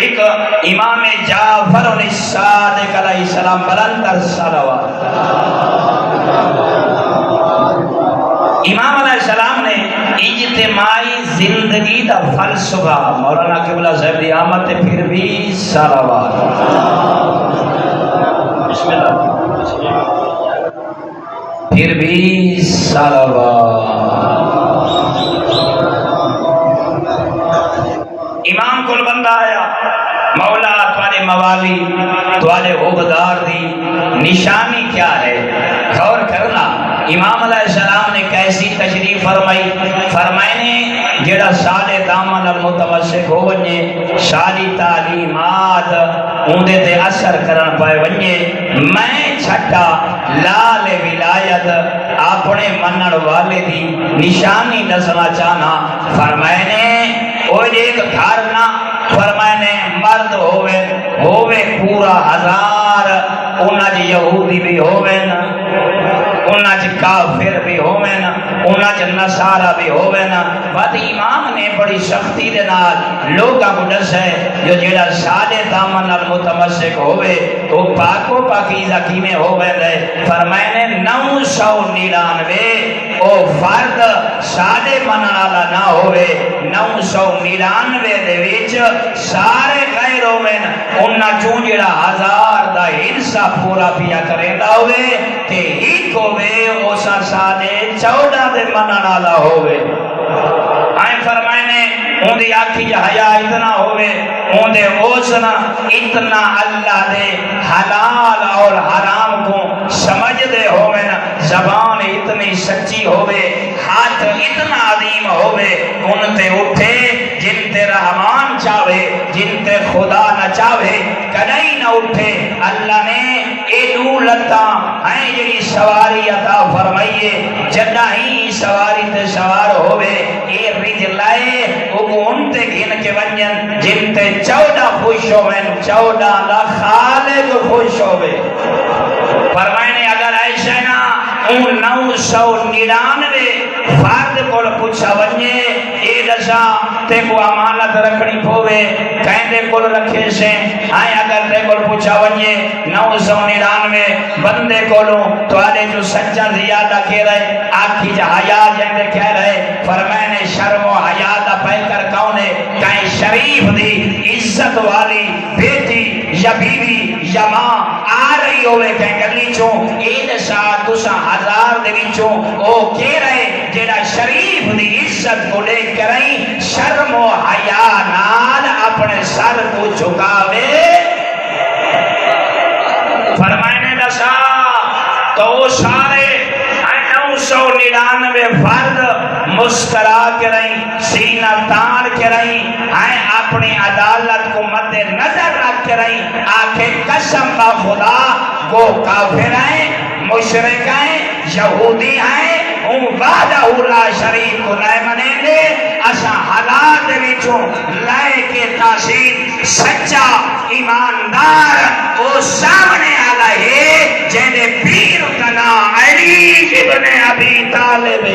ایک امام جعفر صادق علیہ السلام بلند تر صلوات. امام علیہ السلام نے اجتماعی زندگی دا فلسفہ مولانا قبلہ صاحب دی آمد تے پھر بھی صلوات. بسم اللہ. پھر بھی صلوات. امام کل بندہ آیا مولا تمہارے موالی تمہارے عہدیدار دی نشانی کیا ہے؟ غور کرنا. امام علیہ السلام نے کیسی تشریف فرمائی؟ فرمائنے جڑا سالے دامن المتمسک ہو ونجے ساری تعلیمات اوندے تے اثر کرن پائے ونجے میں چھٹا لال ولایت اپنے منن والے دی نشانی دسنا چاہنا. فرمائنے وہ ایک گھر نہ فرمائنے مرد ہووے پورا 1000 انہاں چ یہودی بھی ہووے نا انہاں چ کافر بھی ہووے نا انہاں چ نصارا بھی ہووے نا. بد امام نے بڑی سختی دے نال لوکاں کو دسے جو جڑا سادے دامن نال متمسک ہووے تو پاکو پاکیزہ کیویں ہووے دے. فرمائنے 999 او فرد سادے منن والا نہ ہووے 999 دے وچ سارے غیر ہووے انہاں چوں جڑا 1000 دا حصہ پورا پیا کریندا ہووے تے ایک ہووے اس سادے 14 دے منن والا ہووے. آئیں فرمائنے اون دی آنکھی حیا اتنا ہووے اون دے اوسنا اتنا اللہ دے حلال اور حرام کو سمجھ دے ہووے نا زبان اتنی سچی ہووے ہاتھ اتنا عظیم ہووے ان تے اٹھے جن تے رحمان چاہے جن تے خدا نہ چاہے کدی نہ اٹھے. اللہ نے ایڈو لتا ہیں جڑی سواری عطا فرمائیے جدا ہی سواری تے سوار ہووے اے رجلائے ان تے گن کے ونجن جن تے 14 خوش ہوئے 14 لاکھ خالق خوش ہوئے. فرمائنے اگر ایسے نا ان 999 فرد کو پوچھا ونجے اے دسا تے کو امانت رکھنی پوے کہندے کو رکھے سے ہاں اگر تے کو پوچھا ونجے 999 بندے کو تو آلے جو سچا زیادہ کہہ رہے آکھی جا حیا جندے کہہ رہے. فرمائنے شرم و حیا دا پہ کر کون ہے کہیں شریف دی عزت والی بیٹی یا بیوی یا ماں آ رہی ہوئے کہیں گلی چوں اید ساتھ تسا 1000 دے وچوں او کہہ رہے جیڑا شریف دی عزت کو لے کریں شرم و حیا نال اپنے سر کو چکاوے. فرمائنے دسا تو سارے 999 فرد مسکرا کے رہیں سینہ تان کے رہیں آئیں اپنی عدالت کو مد نظر رکھ کے رہیں آنکھیں قسم با خدا وہ کافر ہیں مشرک ہیں یہودی ہیں ان وعدہ لا شریک کو لائے منیں گے اسا حالات وچوں لائے کے تاثیر سچا ایماندار وہ سامنے آلا ہے جنہیں پیر کنا علی ابن ابی طالب